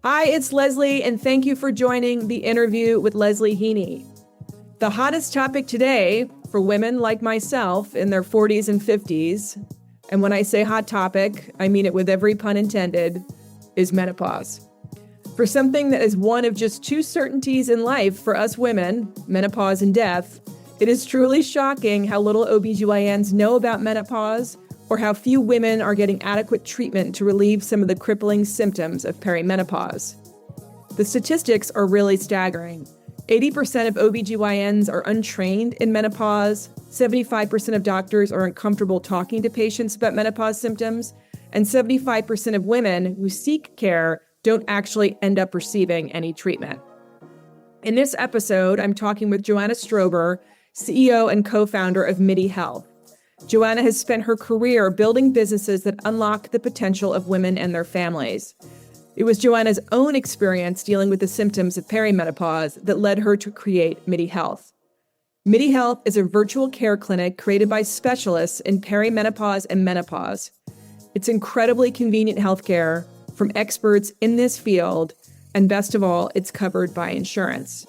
Hi, it's Leslie, and thank you for joining the interview with Leslie Heaney. The hottest topic today for women like myself in their 40s and 50s, and when I say hot topic, I mean it with every pun intended, is menopause. For something that is one of just two certainties in life for us women, menopause and death, it is truly shocking how little OBGYNs know about menopause or how few women are getting adequate treatment to relieve some of the crippling symptoms of perimenopause. The statistics are really staggering. 80% of OBGYNs are untrained in menopause, 75% of doctors are uncomfortable talking to patients about menopause symptoms, and 75% of women who seek care don't actually end up receiving any treatment. In this episode, I'm talking with Joanna Strober, CEO and co-founder of Midi Health. Joanna has spent her career building businesses that unlock the potential of women and their families. It was Joanna's own experience dealing with the symptoms of perimenopause that led her to create Midi Health. Midi Health is a virtual care clinic created by specialists in perimenopause and menopause. It's incredibly convenient healthcare from experts in this field, and best of all, it's covered by insurance.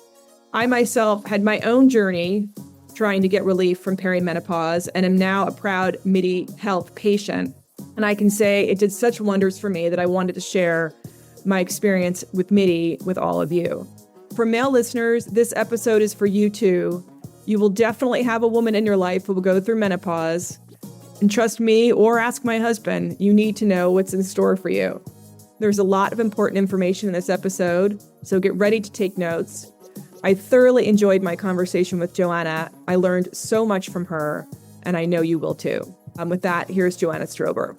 I myself had my own journey trying to get relief from perimenopause and am now a proud Midi Health patient. And I can say it did such wonders for me that I wanted to share my experience with Midi with all of you. For male listeners, this episode is for you too. You will definitely have a woman in your life who will go through menopause. And trust me, or ask my husband, you need to know what's in store for you. There's a lot of important information in this episode, so get ready to take notes. I thoroughly enjoyed my conversation with Joanna. I learned so much from her, and I know you will too. With that, here's Joanna Strober.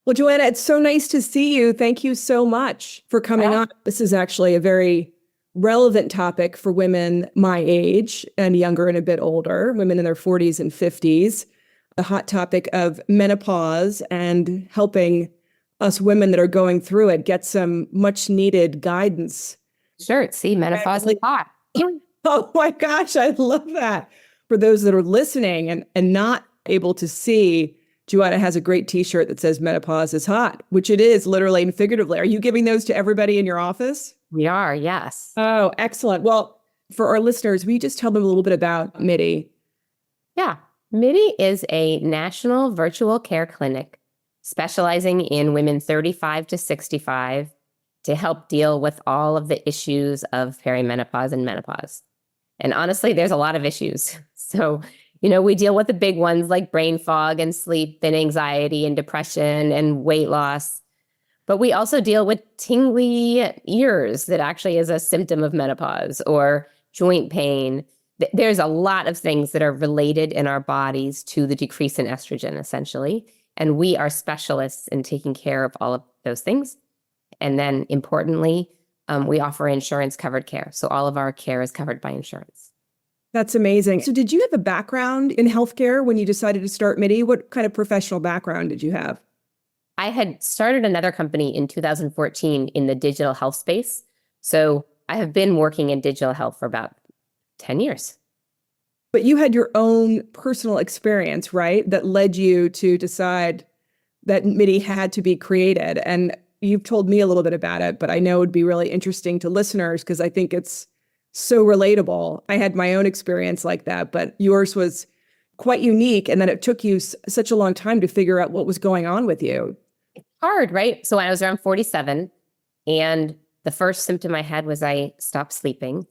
Well, Joanna, it's so nice to see you. Thank you so much for coming on. This is actually a very relevant topic for women my age and younger and a bit older, women in their 40s and 50s. The hot topic of menopause and helping us women that are going through it get some much needed guidance. Sure. See, menopause is hot. Oh my gosh, I love that. For those that are listening and not able to see, Joanna has a great t-shirt that says menopause is hot, which it is literally and figuratively. Are you giving those to everybody in your office? We are, yes. Oh, excellent. Well, for our listeners, will you just tell them a little bit about Midi? Yeah. Midi is a national virtual care clinic specializing in women 35 to 65 to help deal with all of the issues of perimenopause and menopause. And honestly, there's a lot of issues. So, we deal with the big ones like brain fog and sleep and anxiety and depression and weight loss. But we also deal with tingly ears that actually is a symptom of menopause, or joint pain. There's a lot of things that are related in our bodies to the decrease in estrogen, essentially. And we are specialists in taking care of all of those things. And then importantly, we offer insurance-covered care. So all of our care is covered by insurance. That's amazing. So did you have a background in healthcare when you decided to start Midi? What kind of professional background did you have? I had started another company in 2014 in the digital health space. So I have been working in digital health for about 10 years. But you had your own personal experience, right? That led you to decide that Midi had to be created. And you've told me a little bit about it, but I know it would be really interesting to listeners because I think it's so relatable. I had my own experience like that, but yours was quite unique. And then it took you such a long time to figure out what was going on with you. It's hard, right? So I was around 47 and the first symptom I had was I stopped sleeping.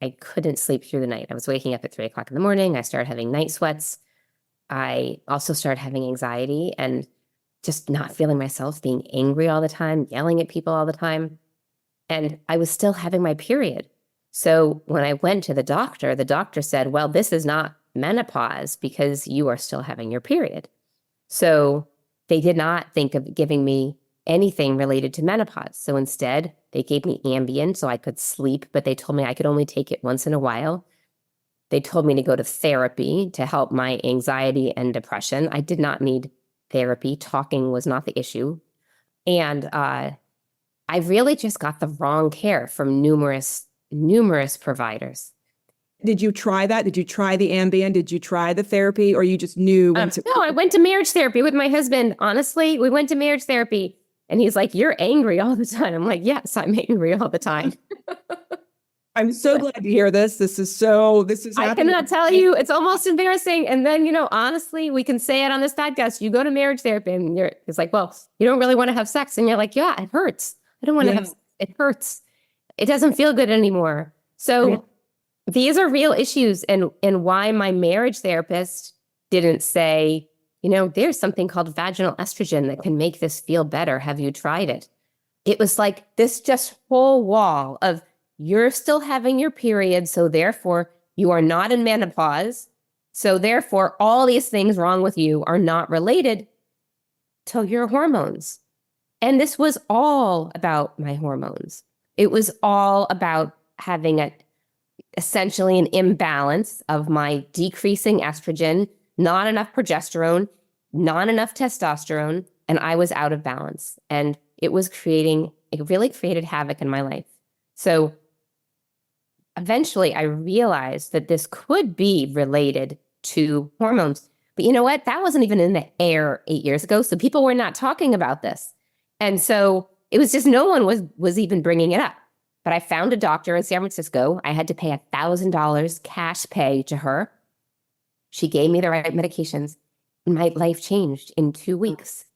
I couldn't sleep through the night. I was waking up at 3 o'clock in the morning. I started having night sweats. I also started having anxiety and just not feeling myself, being angry all the time, yelling at people all the time. And I was still having my period. So when I went to the doctor said, well, this is not menopause because you are still having your period. So they did not think of giving me anything related to menopause. So instead, they gave me Ambien so I could sleep, but they told me I could only take it once in a while. They told me to go to therapy to help my anxiety and depression. I did not need therapy. Talking was not the issue. And I really just got the wrong care from numerous providers. Did you try that? Did you try the Ambien? Did you try the therapy, or you just knew? No, I went to marriage therapy with my husband. Honestly, we went to marriage therapy and he's like, "You're angry all the time." I'm like, "Yes, I'm angry all the time." I'm so glad to hear this. This is I happening. cannot tell you. It's almost embarrassing. And then, honestly, we can say it on this podcast. You go to marriage therapy and it's like, well, you don't really want to have sex. And you're like, yeah, it hurts. I don't want to have sex. It hurts. It doesn't feel good anymore. So these are real issues. And why my marriage therapist didn't say, there's something called vaginal estrogen that can make this feel better. Have you tried it? It was like this just whole wall of, you're still having your period, so therefore you are not in menopause. So therefore, all these things wrong with you are not related to your hormones. And this was all about my hormones. It was all about having essentially an imbalance of my decreasing estrogen, not enough progesterone, not enough testosterone, and I was out of balance. And it really created havoc in my life. So eventually, I realized that this could be related to hormones. But you know what? That wasn't even in the air 8 years ago. So people were not talking about this. And so it was just no one was even bringing it up. But I found a doctor in San Francisco. I had to pay $1,000 cash pay to her. She gave me the right medications. My life changed in 2 weeks.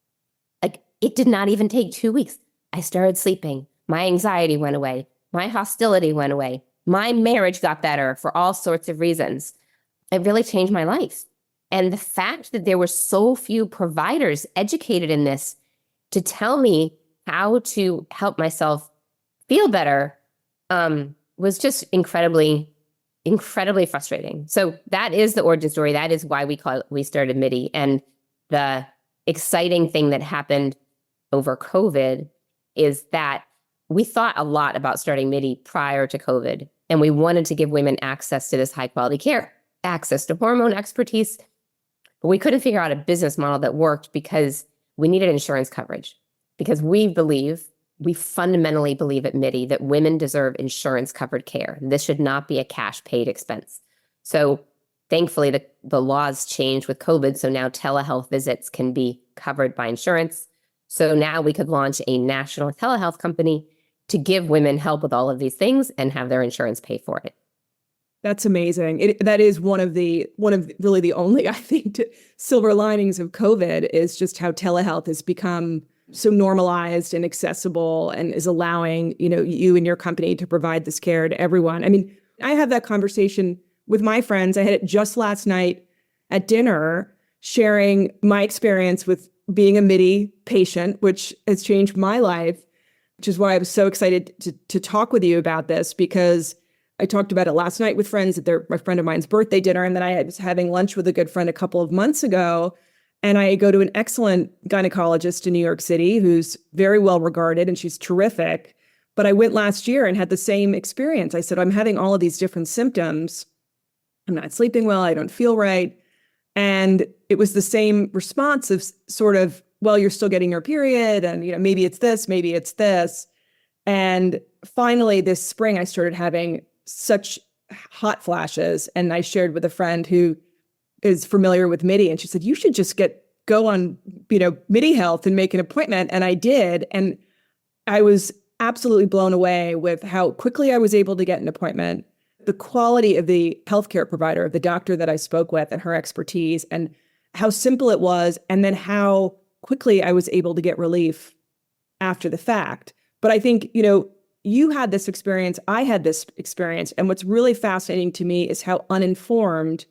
Like, it did not even take 2 weeks. I started sleeping. My anxiety went away. My hostility went away. My marriage got better for all sorts of reasons. It really changed my life. And the fact that there were so few providers educated in this to tell me how to help myself feel better was just incredibly, incredibly frustrating. So that is the origin story. That is why we started Midi. And the exciting thing that happened over COVID is that we thought a lot about starting Midi prior to COVID, and we wanted to give women access to this high quality care, access to hormone expertise, but we couldn't figure out a business model that worked because we needed insurance coverage. Because we fundamentally believe at Midi that women deserve insurance covered care. This should not be a cash paid expense. So thankfully, the laws changed with COVID, so now telehealth visits can be covered by insurance. So now we could launch a national telehealth company to give women help with all of these things and have their insurance pay for it. That's amazing. That is one of really the only, I think, silver linings of COVID is just how telehealth has become so normalized and accessible and is allowing, you and your company to provide this care to everyone. I mean, I have that conversation with my friends. I had it just last night at dinner, sharing my experience with being a Midi patient, which has changed my life, which is why I was so excited to talk with you about this, because I talked about it last night with friends at my friend of mine's birthday dinner. And then I was having lunch with a good friend a couple of months ago. And I go to an excellent gynecologist in New York City who's very well regarded, and she's terrific. But I went last year and had the same experience. I said, I'm having all of these different symptoms. I'm not sleeping well. I don't feel right. And it was the same response of sort of, well, you're still getting your period, and maybe it's this, maybe it's this. And finally, this spring, I started having such hot flashes, and I shared with a friend who is familiar with Midi, and she said, you should just go on, Midi Health and make an appointment. And I did. And I was absolutely blown away with how quickly I was able to get an appointment, the quality of the healthcare provider, of the doctor that I spoke with, and her expertise, and how simple it was, and then how quickly I was able to get relief after the fact. But I think, you had this experience, I had this experience, and what's really fascinating to me is how uninformed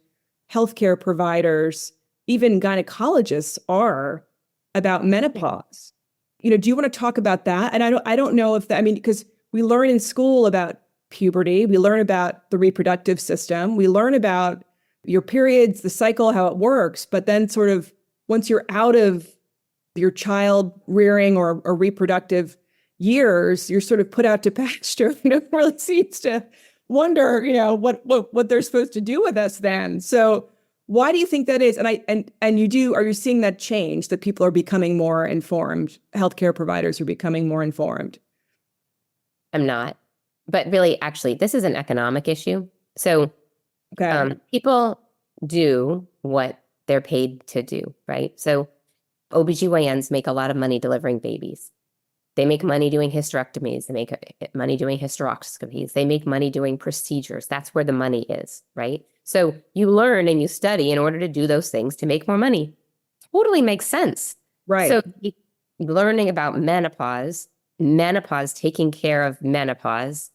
healthcare providers, even gynecologists, are about menopause. Do you want to talk about that? And I don't know if because we learn in school about puberty, we learn about the reproductive system, we learn about your periods, the cycle, how it works, but then sort of once you're out of your child rearing or reproductive years, you're sort of put out to pasture. It really seems to wonder, what they're supposed to do with us then. So why do you think that is? And are you seeing that change, that people are becoming more informed? Healthcare providers are becoming more informed? I'm not. But really, actually, this is an economic issue. So Okay. People do what they're paid to do, right? So OBGYNs make a lot of money delivering babies. They make money doing hysterectomies. They make money doing hysteroscopies. They make money doing procedures. That's where the money is, right? So you learn and you study in order to do those things to make more money. Totally makes sense. Right. So learning about menopause, taking care of menopause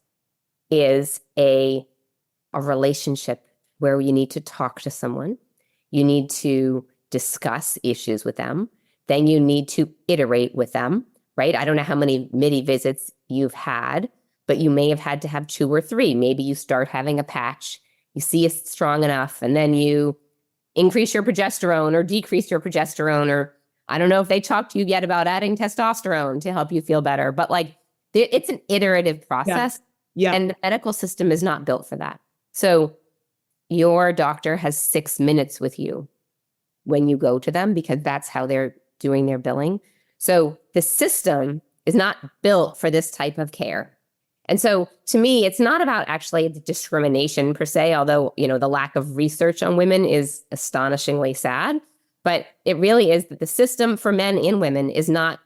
is a relationship where you need to talk to someone. You need to discuss issues with them. Then you need to iterate with them, right? I don't know how many Midi visits you've had, but you may have had to have 2 or 3. Maybe you start having a patch, you see it's strong enough, and then you increase your progesterone or decrease your progesterone, or I don't know if they talked to you yet about adding testosterone to help you feel better, but like it's an iterative process. Yeah. And the medical system is not built for that. So your doctor has 6 minutes with you when you go to them because that's how they're doing their billing. So the system is not built for this type of care. And so to me, it's not about actually the discrimination per se, although, the lack of research on women is astonishingly sad. But it really is that the system for men and women is not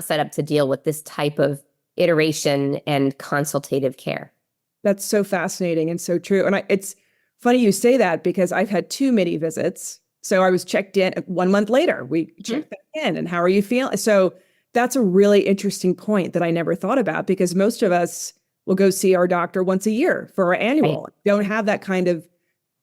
set up to deal with this type of iteration and consultative care. That's so fascinating and so true. And it's funny you say that because I've had 2 Midi visits. So I was checked in 1 month later. We checked back in and how are you feeling? So that's a really interesting point that I never thought about because most of us will go see our doctor once a year for our annual. Right. Don't have that kind of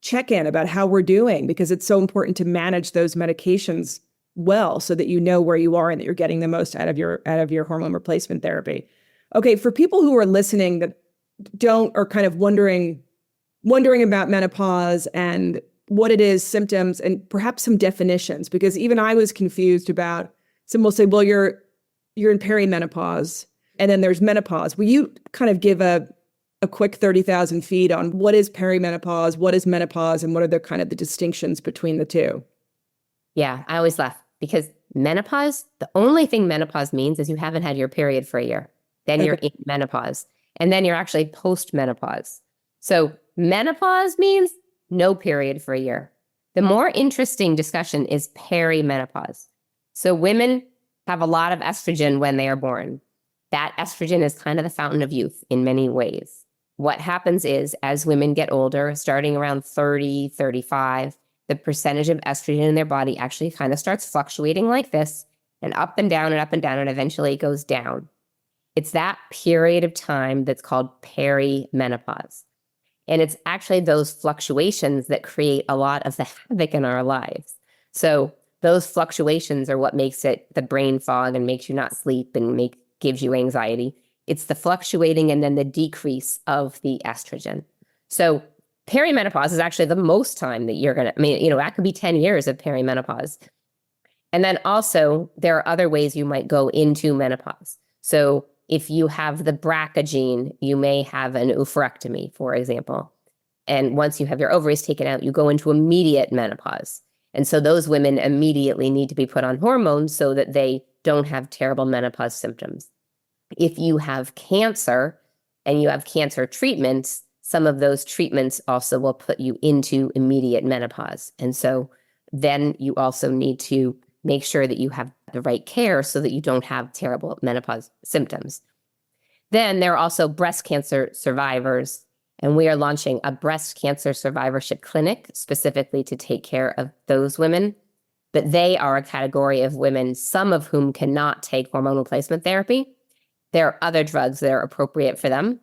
check-in about how we're doing because it's so important to manage those medications well so that you know where you are and that you're getting the most out of your hormone replacement therapy. Okay, for people who are listening that are kind of wondering about menopause and what it is, symptoms, and perhaps some definitions, because even I was confused about, some will say, well, you're in perimenopause, and then there's menopause. Will you kind of give a quick 30,000 feet on what is perimenopause, what is menopause, and what are the kind of the distinctions between the two? Yeah, I always laugh because menopause, the only thing menopause means is you haven't had your period for a year. Then you're in menopause. And then you're actually post-menopause. So menopause means no period for a year. The more interesting discussion is perimenopause. So women have a lot of estrogen when they are born. That estrogen is kind of the fountain of youth in many ways. What happens is as women get older, starting around 30, 35, the percentage of estrogen in their body actually kind of starts fluctuating like this and up and down and up and down, and eventually it goes down. It's that period of time that's called perimenopause. And it's actually those fluctuations that create a lot of the havoc in our lives. So those fluctuations are what makes it the brain fog and makes you not sleep and gives you anxiety. It's the fluctuating and then the decrease of the estrogen. So perimenopause is actually the most time that you're going to, that could be 10 years of perimenopause. And then also there are other ways you might go into menopause. So if you have the BRCA gene, you may have an oophorectomy, for example. And once you have your ovaries taken out, you go into immediate menopause. And so those women immediately need to be put on hormones so that they don't have terrible menopause symptoms. If you have cancer and you have cancer treatments, some of those treatments also will put you into immediate menopause. And so then you also need to make sure that you have the right care so that you don't have terrible menopause symptoms. Then there are also breast cancer survivors, and we are launching a breast cancer survivorship clinic specifically to take care of those women. But they are a category of women, some of whom cannot take hormone replacement therapy. There are other drugs that are appropriate for them.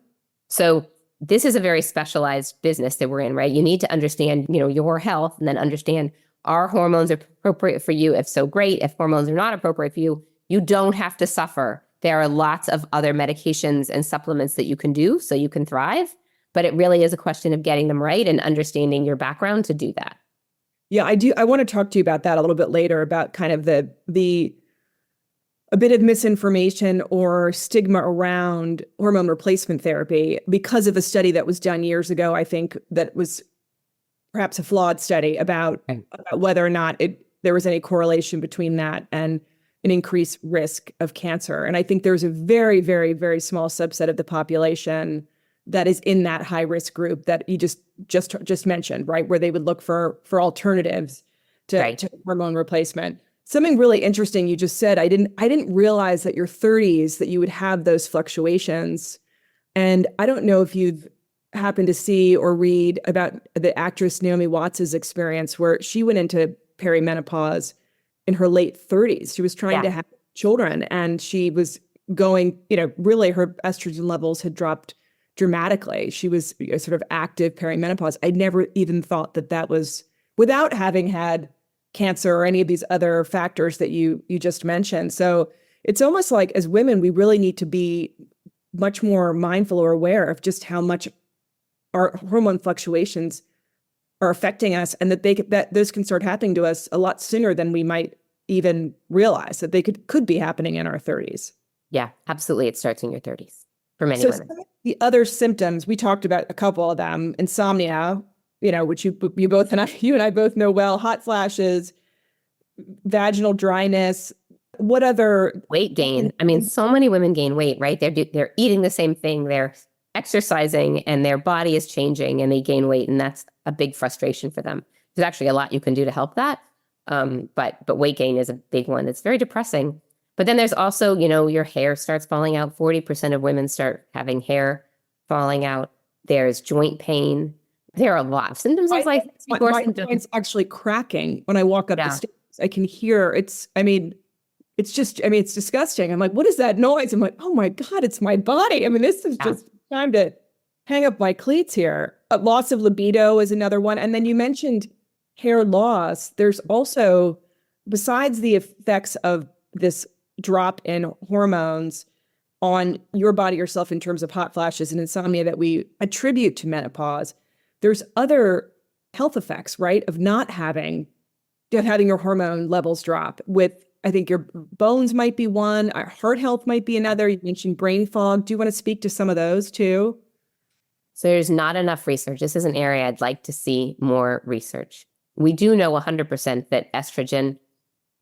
So this is a very specialized business that we're in, right? You need to understand, your health and then understand, are hormones appropriate for you? If so, great. If hormones are not appropriate for you, you don't have to suffer. There are lots of other medications and supplements that you can do so you can thrive. But it really is a question of getting them right and understanding your background to do that. Yeah, I do. I want to talk to you about that a little bit later, about kind of a bit of misinformation or stigma around hormone replacement therapy because of a study that was done years ago, I think, that was perhaps a flawed study about whether or not there was any correlation between that and an increased risk of cancer. And I think there's a very, very, very small subset of the population that is in that high risk group that you just mentioned, right? Where they would look for alternatives to hormone replacement. Something really interesting you just said. I didn't realize that your 30s that you would have those fluctuations. And I don't know if you've happened to see or read about the actress Naomi Watts's experience where she went into perimenopause in her late 30s. She was trying to have children and she was going, really her estrogen levels had dropped dramatically. She was sort of active perimenopause. I never even thought that was without having had cancer or any of these other factors that you just mentioned. So it's almost like as women, we really need to be much more mindful or aware of just how much our hormone fluctuations are affecting us, and that those can start happening to us a lot sooner than we might even realize that they could be happening in our 30s. Yeah, absolutely. It starts in your 30s for many So women. the other symptoms, we talked about a couple of them: insomnia, which you and I both know well, hot flashes, vaginal dryness. What other weight gain? I mean, so many women gain weight, right? They're eating the same thing, they're exercising, and their body is changing, and they gain weight, and that's a big frustration for them. There's actually a lot you can do to help that, but weight gain is a big one. It's very depressing. But then there's also, your hair starts falling out. 40% of women start having hair falling out. There's joint pain. There are a lot of symptoms. My joint's actually cracking when I walk up the stairs. I can hear it's disgusting. I'm like, what is that noise? I'm like, oh my God, it's my body. I mean, this is just time to hang up my cleats here. Loss of libido is another one. And then you mentioned hair loss. There's also, besides the effects of this drop in hormones on your body yourself in terms of hot flashes and insomnia that we attribute to menopause, there's other health effects, right? Of not having your hormone levels drop. With, I think your bones might be one, our heart health might be another. You mentioned brain fog. Do you want to speak to some of those too? So there's not enough research. This is an area I'd like to see more research. We do know 100% that estrogen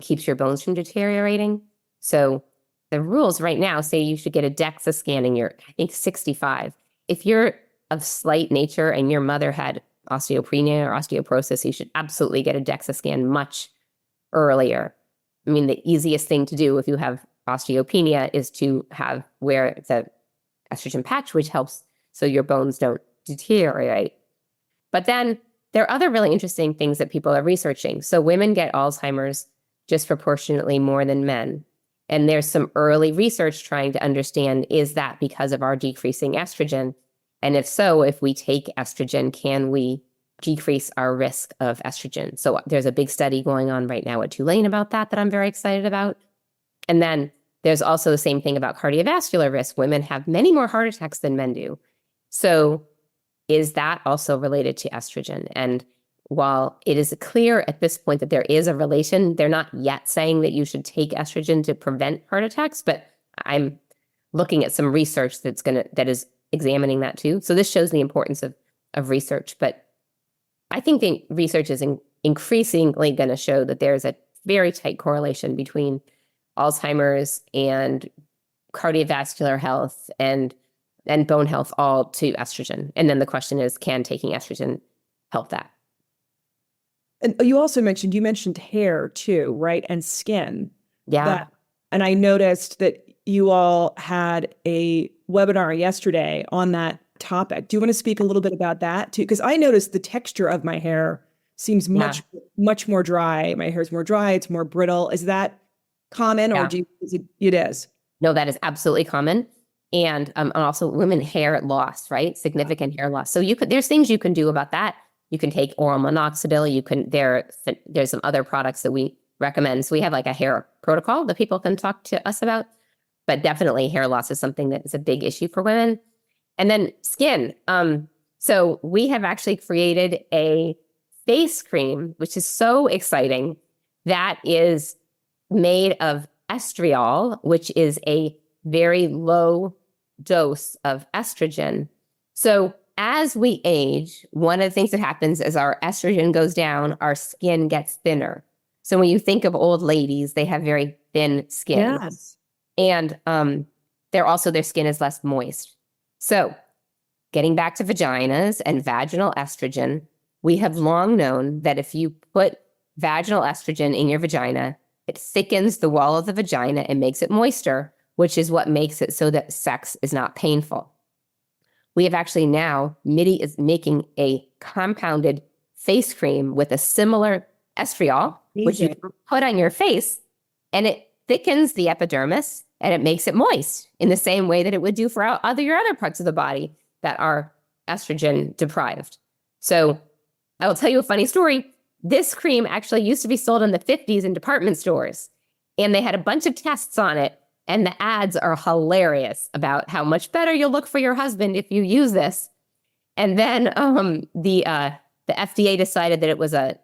keeps your bones from deteriorating. So the rules right now say you should get a DEXA scan in I think 65. If you're of slight nature and your mother had osteopenia or osteoporosis, you should absolutely get a DEXA scan much earlier. I mean, the easiest thing to do if you have osteopenia is to wear the estrogen patch, which helps so your bones don't deteriorate. But then there are other really interesting things that people are researching. So women get Alzheimer's disproportionately more than men. And there's some early research trying to understand, is that because of our decreasing estrogen? And if so, if we take estrogen, can we decrease our risk of estrogen? So there's a big study going on right now at Tulane about that I'm very excited about. And then there's also the same thing about cardiovascular risk. Women have many more heart attacks than men do. So is that also related to estrogen? And while it is clear at this point that there is a relation, they're not yet saying that you should take estrogen to prevent heart attacks, but I'm looking at some research that is examining that too. So this shows the importance of research, but I think the research is increasingly going to show that there's a very tight correlation between Alzheimer's and cardiovascular health and bone health, all to estrogen. And then the question is, can taking estrogen help that? And you also mentioned hair too, right? And skin. Yeah. And I noticed that you all had a webinar yesterday on that topic. Do you want to speak a little bit about that too? Because I noticed the texture of my hair seems much more dry. My hair is more dry. It's more brittle. Is that common, or it is? No, that is absolutely common. And also women hair loss, right? Significant hair loss. So there's things you can do about that. You can take oral minoxidil. There's some other products that we recommend. So we have like a hair protocol that people can talk to us about. But definitely hair loss is something that is a big issue for women. And then skin. So we have actually created a face cream, which is so exciting, that is made of estriol, which is a very low dose of estrogen. So as we age, one of the things that happens is our estrogen goes down, our skin gets thinner. So when you think of old ladies, they have very thin skin. Yes. And their skin is less moist. So getting back to vaginas and vaginal estrogen, we have long known that if you put vaginal estrogen in your vagina, it thickens the wall of the vagina and makes it moister, which is what makes it so that sex is not painful. We have actually now, Midi is making a compounded face cream with a similar estriol, which you put on your face, and it thickens the epidermis and it makes it moist in the same way that it would do for your other parts of the body that are estrogen deprived. So I will tell you a funny story. This cream actually used to be sold in the 50s in department stores, and they had a bunch of tests on it, and the ads are hilarious about how much better you'll look for your husband if you use this. And then the FDA decided that it was a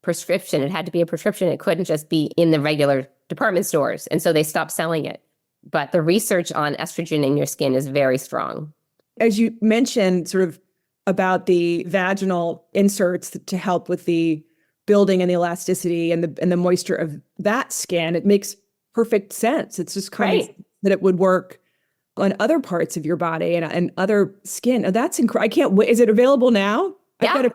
prescription. It had to be a prescription. It couldn't just be in the regular department stores. And so they stopped selling it. But the research on estrogen in your skin is very strong. As you mentioned, sort of about the vaginal inserts to help with the building and the elasticity and the moisture of that skin, it makes perfect sense. It's just kind of that it would work on other parts of your body and other skin. Oh, that's incredible. I can't wait. Is it available now? Yeah.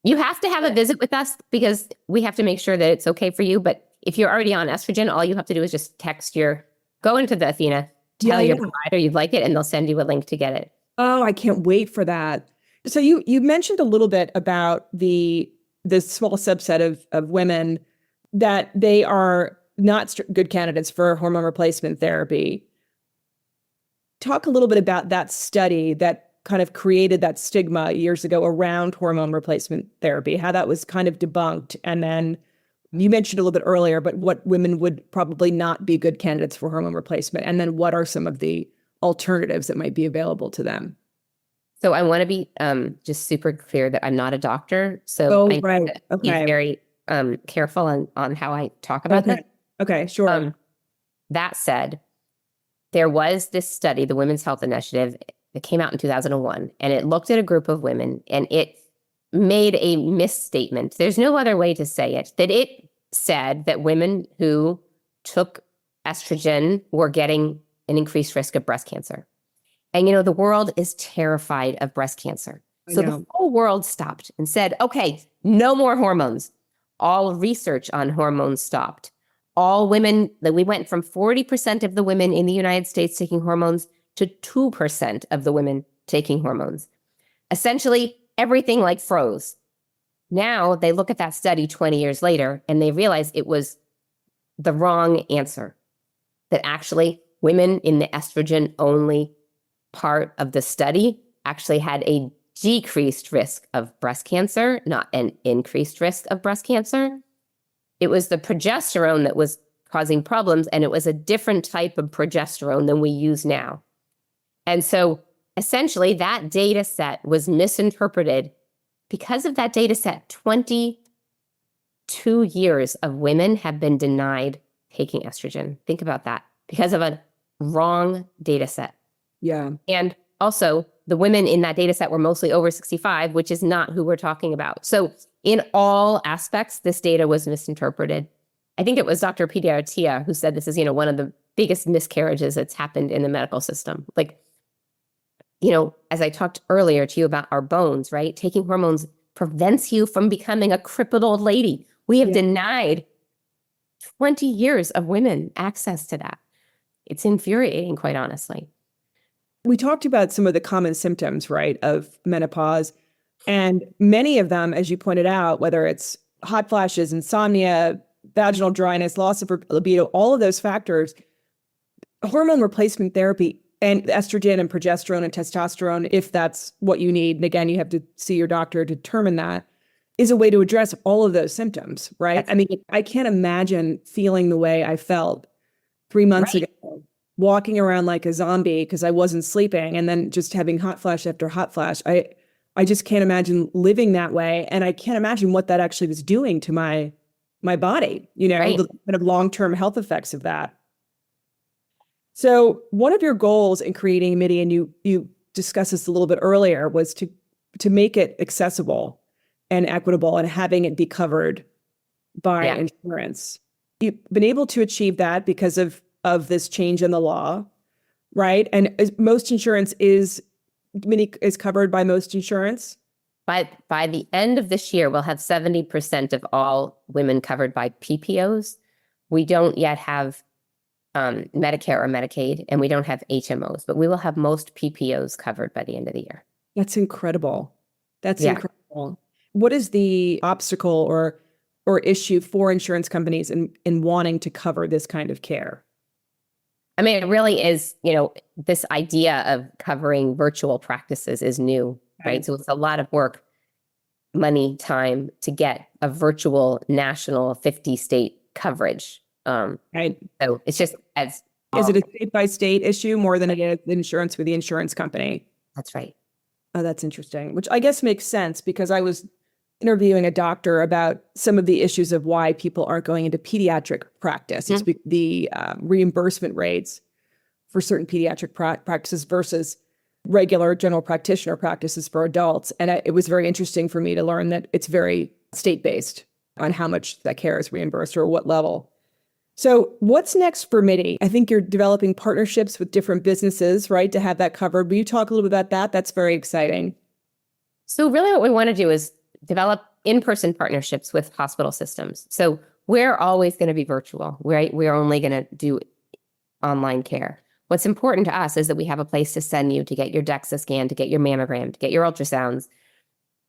You have to have a visit with us because we have to make sure that it's okay for you. But if you're already on estrogen, all you have to do is just go into the Athena, tell your provider you'd like it, and they'll send you a link to get it. Oh, I can't wait for that. So you mentioned a little bit about the small subset of women that they are not good candidates for hormone replacement therapy. Talk a little bit about that study that kind of created that stigma years ago around hormone replacement therapy, how that was kind of debunked. And then you mentioned a little bit earlier, but what women would probably not be good candidates for hormone replacement. And then what are some of the alternatives that might be available to them? So I want to be just super clear that I'm not a doctor. So be very careful on how I talk about that. Okay, sure. That said, there was this study, the Women's Health Initiative, that came out in 2001, and it looked at a group of women, and it made a misstatement. There's no other way to say it, that it said that women who took estrogen were getting an increased risk of breast cancer. And, the world is terrified of breast cancer. So the whole world stopped and said, okay, no more hormones. All research on hormones stopped. All women, we went from 40% of the women in the United States taking hormones to 2% of the women taking hormones. Essentially, everything froze. Now they look at that study 20 years later and they realize it was the wrong answer. That actually women in the estrogen-only part of the study actually had a decreased risk of breast cancer, not an increased risk of breast cancer. It was the progesterone that was causing problems, and it was a different type of progesterone than we use now. And so essentially that data set was misinterpreted. Because of that data set, 22 years of women have been denied taking estrogen. Think about that. Because of a wrong data set. Yeah. And also, the women in that data set were mostly over 65, which is not who we're talking about. So in all aspects, this data was misinterpreted. I think it was Dr. Pediatria who said this is, one of the biggest miscarriages that's happened in the medical system. As I talked earlier to you about our bones, right? Taking hormones prevents you from becoming a crippled old lady. We have denied 20 years of women access to that. It's infuriating, quite honestly. We talked about some of the common symptoms, right, of menopause. And many of them, as you pointed out, whether it's hot flashes, insomnia, vaginal dryness, loss of libido, all of those factors, hormone replacement therapy and estrogen and progesterone and testosterone, if that's what you need, and again, you have to see your doctor to determine that, is a way to address all of those symptoms, right? I mean, I can't imagine feeling the way I felt 3 months ago, walking around like a zombie because I wasn't sleeping and then just having hot flash after hot flash. I just can't imagine living that way. And I can't imagine what that actually was doing to my body, the kind of long-term health effects of that. So one of your goals in creating Midi, and you discussed this a little bit earlier, was to make it accessible and equitable and having it be covered by insurance. You've been able to achieve that because of this change in the law, right? And most insurance is Midi is covered by most insurance? By the end of this year, we'll have 70% of all women covered by PPOs. We don't yet have Medicare or Medicaid, and we don't have HMOs, but we will have most PPOs covered by the end of the year. That's incredible. That's Yeah. incredible. What is the obstacle or issue for insurance companies in wanting to cover this kind of care? I mean, it really is, this idea of covering virtual practices is new, right? So it's a lot of work, money, time to get a virtual national 50-state coverage. Right. So it's just as... Is it a state-by-state issue more than it is insurance with the insurance company? That's right. Oh, that's interesting, which I guess makes sense because I was interviewing a doctor about some of the issues of why people aren't going into pediatric practice. It's the reimbursement rates for certain pediatric practices versus regular general practitioner practices for adults. And it was very interesting for me to learn that it's very state-based on how much that care is reimbursed or what level. So what's next for Midi? I think you're developing partnerships with different businesses, right, to have that covered. Will you talk a little bit about that? That's very exciting. So really what we want to do is develop in-person partnerships with hospital systems. So we're always going to be virtual, right? We're only going to do online care. What's important to us is that we have a place to send you to get your DEXA scan, to get your mammogram, to get your ultrasounds,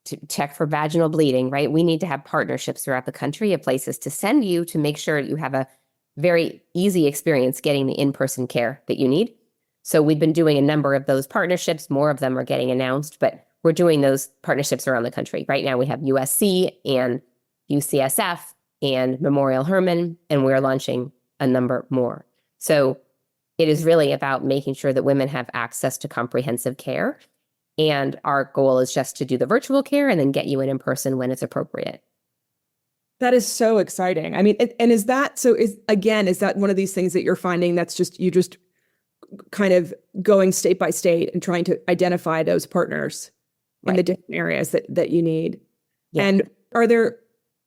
to check for vaginal bleeding, right? We need to have partnerships throughout the country of places to send you to make sure you have a very easy experience getting the in-person care that you need. So we've been doing a number of those partnerships. More of them are getting announced, but we're doing those partnerships around the country. Right now we have USC and UCSF and Memorial Hermann, and we're launching a number more. So it is really about making sure that women have access to comprehensive care. And our goal is just to do the virtual care and then get you in person when it's appropriate. That is so exciting. I mean, and is that one of these things that you're finding that's just kind of going state by state and trying to identify those partners in the different areas that you need? Yeah. And are there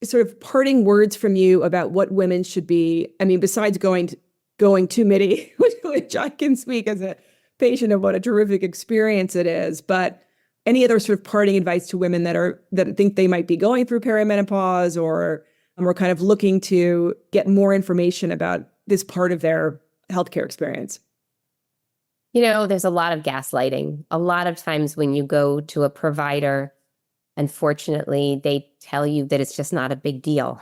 sort of parting words from you about what women should be? I mean, besides going to Midi, which I can speak as a patient of what a terrific experience it is, but any other sort of parting advice to women that think they might be going through perimenopause or are kind of looking to get more information about this part of their healthcare experience? There's a lot of gaslighting. A lot of times when you go to a provider, unfortunately, they tell you that it's just not a big deal.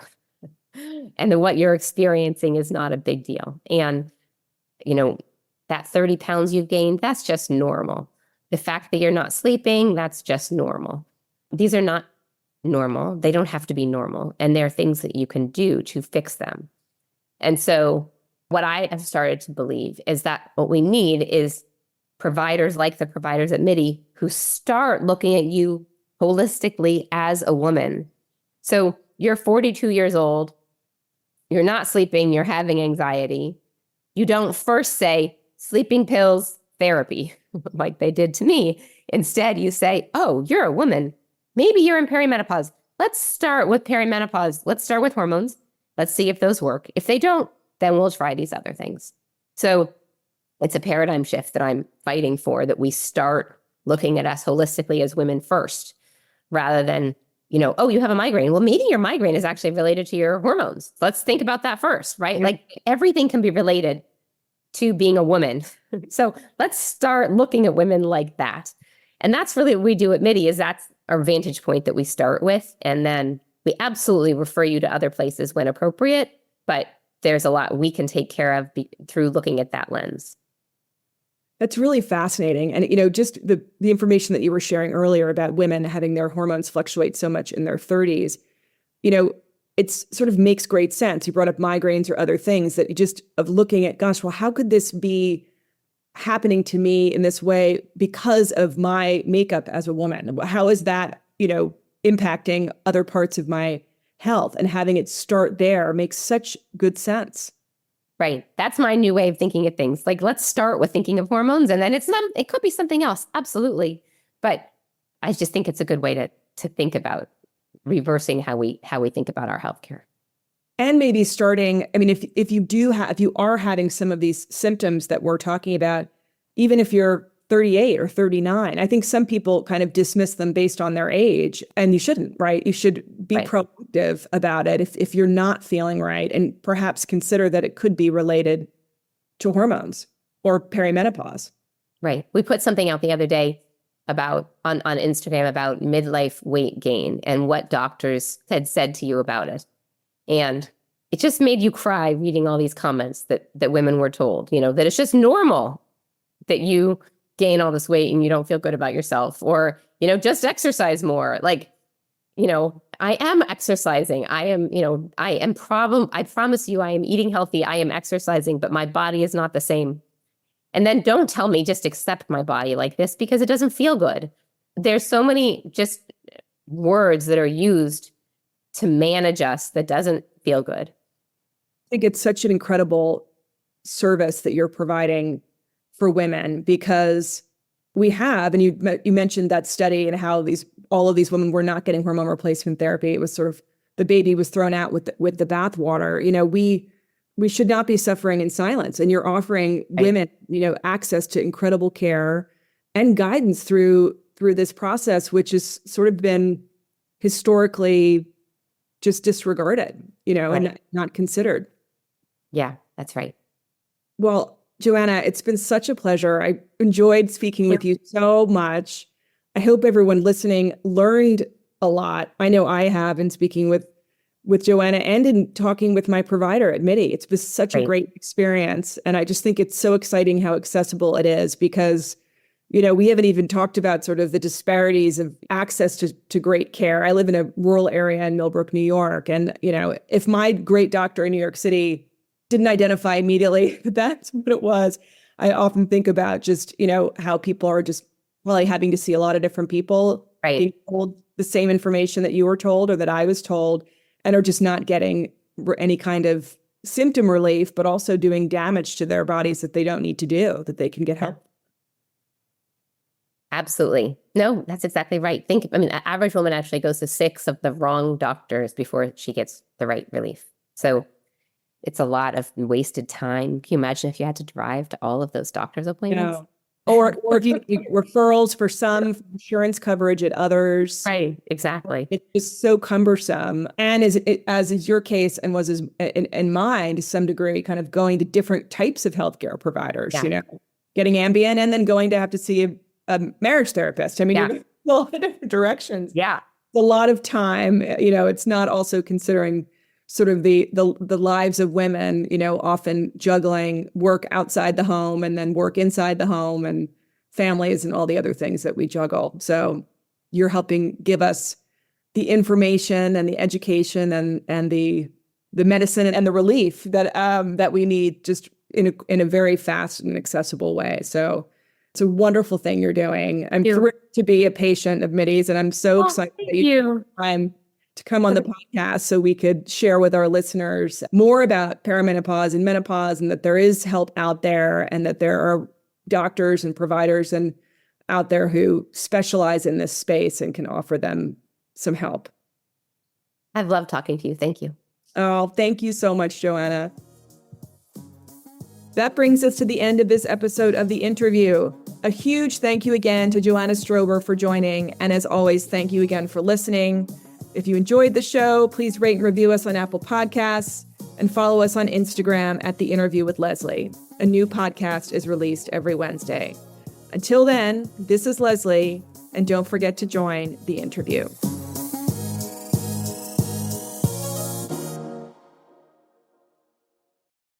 And that what you're experiencing is not a big deal. And, that 30 pounds you've gained, that's just normal. The fact that you're not sleeping, that's just normal. These are not normal. They don't have to be normal. And there are things that you can do to fix them. And so what I have started to believe is that what we need is providers like the providers at Midi who start looking at you holistically as a woman. So you're 42 years old, you're not sleeping, you're having anxiety. You don't first say sleeping pills, therapy, like they did to me. Instead, you say, oh, you're a woman. Maybe you're in perimenopause. Let's start with perimenopause. Let's start with hormones. Let's see if those work. If they don't, then we'll try these other things. So it's a paradigm shift that I'm fighting for, that we start looking at us holistically as women first, rather than, oh, you have a migraine. Well, maybe your migraine is actually related to your hormones. Let's think about that first, right? Like everything can be related to being a woman. So let's start looking at women like that. And that's really what we do at Midi, is that's our vantage point that we start with. And then we absolutely refer you to other places when appropriate, but there's a lot we can take care of through looking at that lens. That's really fascinating. And, just the information that you were sharing earlier about women having their hormones fluctuate so much in their 30s, it sort of makes great sense. You brought up migraines or other things that just of looking at, gosh, well, how could this be happening to me in this way because of my makeup as a woman? How is that, impacting other parts of my health? And having it start there makes such good sense. Right. That's my new way of thinking of things. Like, let's start with thinking of hormones, and then it could be something else. Absolutely. But I just think it's a good way to think about reversing how we think about our healthcare. And maybe starting, I mean, if you are having some of these symptoms that we're talking about, even if you're 38 or 39. I think some people kind of dismiss them based on their age, and you shouldn't, right? You should be proactive about it if you're not feeling right, and perhaps consider that it could be related to hormones or perimenopause. Right. We put something out the other day about on Instagram about midlife weight gain and what doctors had said to you about it. And it just made you cry reading all these comments that women were told, that it's just normal that you gain all this weight and you don't feel good about yourself, or, just exercise more. Like, I am exercising. I promise you, I am eating healthy. I am exercising, but my body is not the same. And then don't tell me just accept my body like this because it doesn't feel good. There's so many just words that are used to manage us that doesn't feel good. I think it's such an incredible service that you're providing for women, because we have, and you mentioned that study and how all of these women were not getting hormone replacement therapy. It was sort of the baby was thrown out with the bathwater. We should not be suffering in silence, and you're offering women, access to incredible care and guidance through this process, which has sort of been historically just disregarded, and not considered. Yeah, that's right. Well, Joanna, it's been such a pleasure. I enjoyed speaking with you so much. I hope everyone listening learned a lot. I know I have in speaking with Joanna and in talking with my provider at Midi. It's been such a great experience. And I just think it's so exciting how accessible it is, because, we haven't even talked about sort of the disparities of access to great care. I live in a rural area in Millbrook, New York. And, if my great doctor in New York City didn't identify immediately that that's what it was, I often think about just, how people are just really having to see a lot of different people, being told the same information that you were told or that I was told, and are just not getting any kind of symptom relief, but also doing damage to their bodies that they don't need to do, that they can get help. Absolutely. No, that's exactly right. An average woman actually goes to 6 of the wrong doctors before she gets the right relief. So it's a lot of wasted time. Can you imagine if you had to drive to all of those doctor's appointments? Or if you referrals for some insurance coverage at others. Right, exactly. It's just so cumbersome. And as is your case and was in mine to some degree, kind of going to different types of healthcare providers, getting Ambien and then going to have to see a marriage therapist. You're going a lot of different directions. Yeah. It's a lot of time. It's not also considering sort of the lives of women, often juggling work outside the home and then work inside the home and families and all the other things that we juggle. So you're helping give us the information and the education and the medicine and the relief that we need just in a very fast and accessible way. So it's a wonderful thing you're doing. I'm thrilled to be a patient of Midi's, and I'm so excited that you took time to come on the podcast so we could share with our listeners more about perimenopause and menopause, and that there is help out there, and that there are doctors and providers out there who specialize in this space and can offer them some help. I've loved talking to you. Thank you. Oh, thank you so much, Joanna. That brings us to the end of this episode of The Interview. A huge thank you again to Joanna Strober for joining. And as always, thank you again for listening. If you enjoyed the show, please rate and review us on Apple Podcasts and follow us on Instagram at The Interview with Leslie. A new podcast is released every Wednesday. Until then, this is Leslie, and don't forget to join The Interview.